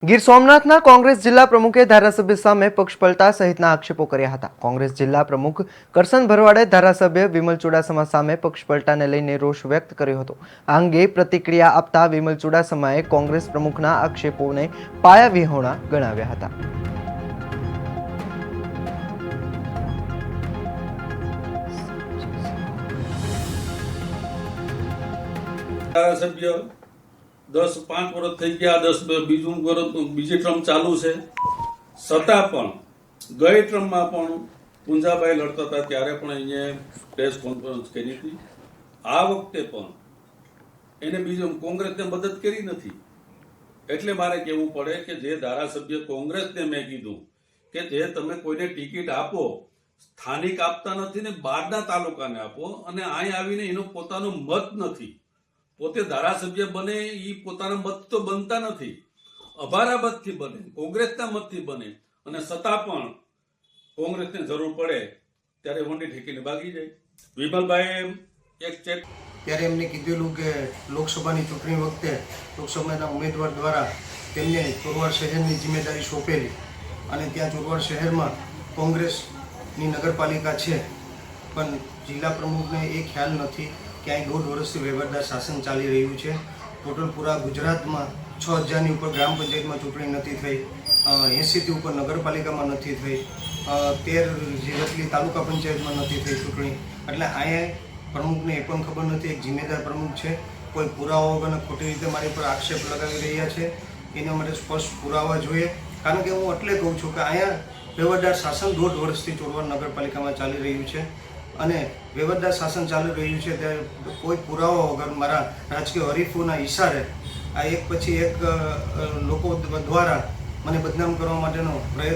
ગીર સોમનાથના કોંગ્રેસ જિલ્લા પ્રમુખે ધારાસભ્ય સામે પક્ષ પલટા સહિતના આક્ષેપો કર્યા હતા। કોંગ્રેસ જિલ્લા પ્રમુખ કરશન ભરવાડે ધારાસભ્ય વિમલ ચુડાસમા સામે પક્ષ પલટાને લઈને રોષ વ્યક્ત કર્યો હતો। આ અંગે પ્રતિક્રિયા આપતા વિમલ ચુડાસમાએ કોંગ્રેસ પ્રમુખના આક્ષેપોને પાયાવિહોણા ગણાવ્યા હતા। ધારાસભ્ય 5 વર્ષ થઈ ગયા, બીજું વર્ષ બીજી ટર્મ ચાલુ છે, છતાં પણ ગઈ ટર્મમાં પણ પુંજાભાઈ લડતા હતા ત્યારે પણ અહીંયા પ્રેસ કોન્ફરન્સ કરી હતી। આ વખતે પણ એને બીજું કોંગ્રેસને મદદ કરી નથી। એટલે મારે કહેવું પડે કે જે ધારાસભ્ય કોંગ્રેસને મેં કીધું કે જે તમે કોઈને ટિકિટ આપો, સ્થાનિક આપતા નથી ને બહારના તાલુકાને આપો, અને અહીં આવીને એનો પોતાનો મત નથી, પોતે ધારાસભ્ય બને એ પોતાના મત તો બનતા નથી, અભારા મતથી બને, કોંગ્રેસના મતથી બને, અને છતાં પણ કોંગ્રેસને જરૂર પડે ત્યારે વંડી ઠેકીને ભાગી જાય। વિમલભાઈ એક ચેક ત્યારે એમને કીધેલું કે લોકસભાની ચૂંટણી વખતે લોકસભાના ઉમેદવાર દ્વારા તેમને ચોરવાડ શહેરની જિમ્મેદારી સોંપેલી, અને ત્યાં ચોરવાડ શહેરમાં કોંગ્રેસની નગરપાલિકા છે, પણ જિલ્લા પ્રમુખને એ ખ્યાલ નથી કે અહીં 1.5 વર્ષથી વહીવટદાર શાસન ચાલી રહ્યું છે। ટોટલ પૂરા ગુજરાતમાં 6000ની ઉપર ગ્રામ પંચાયતમાં ચૂંટણી નથી થઈ, 80થી ઉપર નગરપાલિકામાં નથી થઈ, 13 જેટલી તાલુકા પંચાયતમાં નથી થઈ ચૂંટણી। એટલે અહીંયા પ્રમુખને એ પણ ખબર નથી, એક જિમ્મેદાર પ્રમુખ છે, કોઈ પુરાવા વગરના ખોટી રીતે મારી પર આક્ષેપ લગાવી રહ્યા છે, એના માટે સ્પષ્ટ પુરાવા જોઈએ। કારણ કે હું એટલે કહું છું કે અહીંયા વહીવટદાર શાસન 1.5 વર્ષથી ચોરવાડ નગરપાલિકામાં ચાલી રહ્યું છે, અને વહીવટદાર શાસન ચાલી રહ્યું છે ત્યારે કોઈ પુરાવા વગર મારા રાજકીય હરીફોના ઇશારે આ એક પછી એક લોકો દ્વારા મને બદનામ કરવા માટેનો પ્રયત્ન